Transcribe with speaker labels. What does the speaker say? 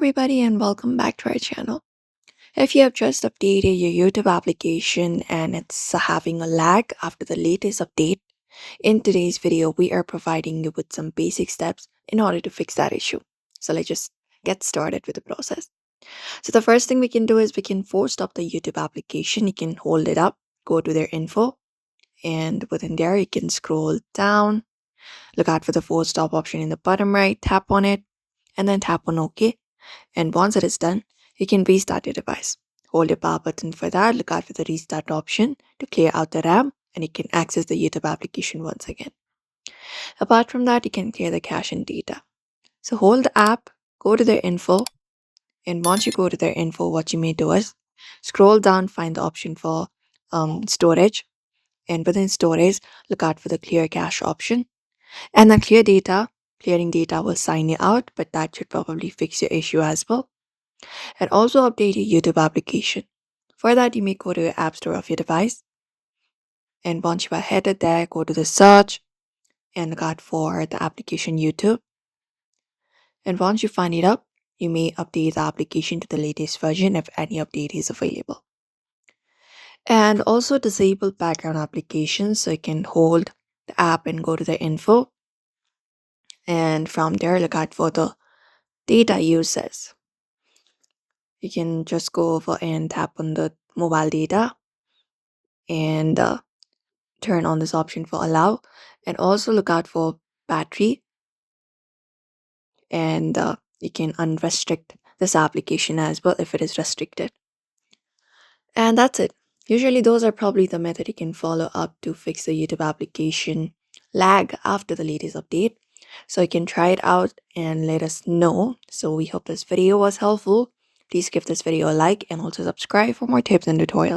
Speaker 1: everybody, and welcome back to our channel. If you have just updated your YouTube application and it's having a lag after the latest update, in today's video, we are providing you with some basic steps in order to fix that issue. So let's just get started with the process. So the first thing we can do is we can force stop the YouTube application. You can hold it up, go to their info, and within there, you can scroll down, look out for the force stop option in the bottom right, tap on it, and then tap on OK. And once it is done, you can restart your device. Hold your power button for that, look out for the restart option to clear out the RAM, and you can access the YouTube application once again. Apart from that, you can clear the cache and data. So hold the app, go to their info, and once you go to their info, what you may do is scroll down, find the option for storage, and within storage, look out for the clear cache option. And then clearing data will sign you out, but that should probably fix your issue as well. And also update your YouTube application. For that, you may go to your app store of your device. And once you are headed there, go to the search and look out for the application YouTube. And once you find it up, you may update the application to the latest version if any update is available. And also disable background applications, so you can hold the app and go to the info. And from there, look out for the data uses. You can just go over and tap on the mobile data and turn on this option for allow, and also look out for battery, and you can unrestrict this application as well if it is restricted. And that's it. Usually those are probably the method you can follow up to fix the YouTube application lag after the latest update. So you can try it out and let us know. So we hope this video was helpful. Please give this video a like and also subscribe for more tips and tutorials.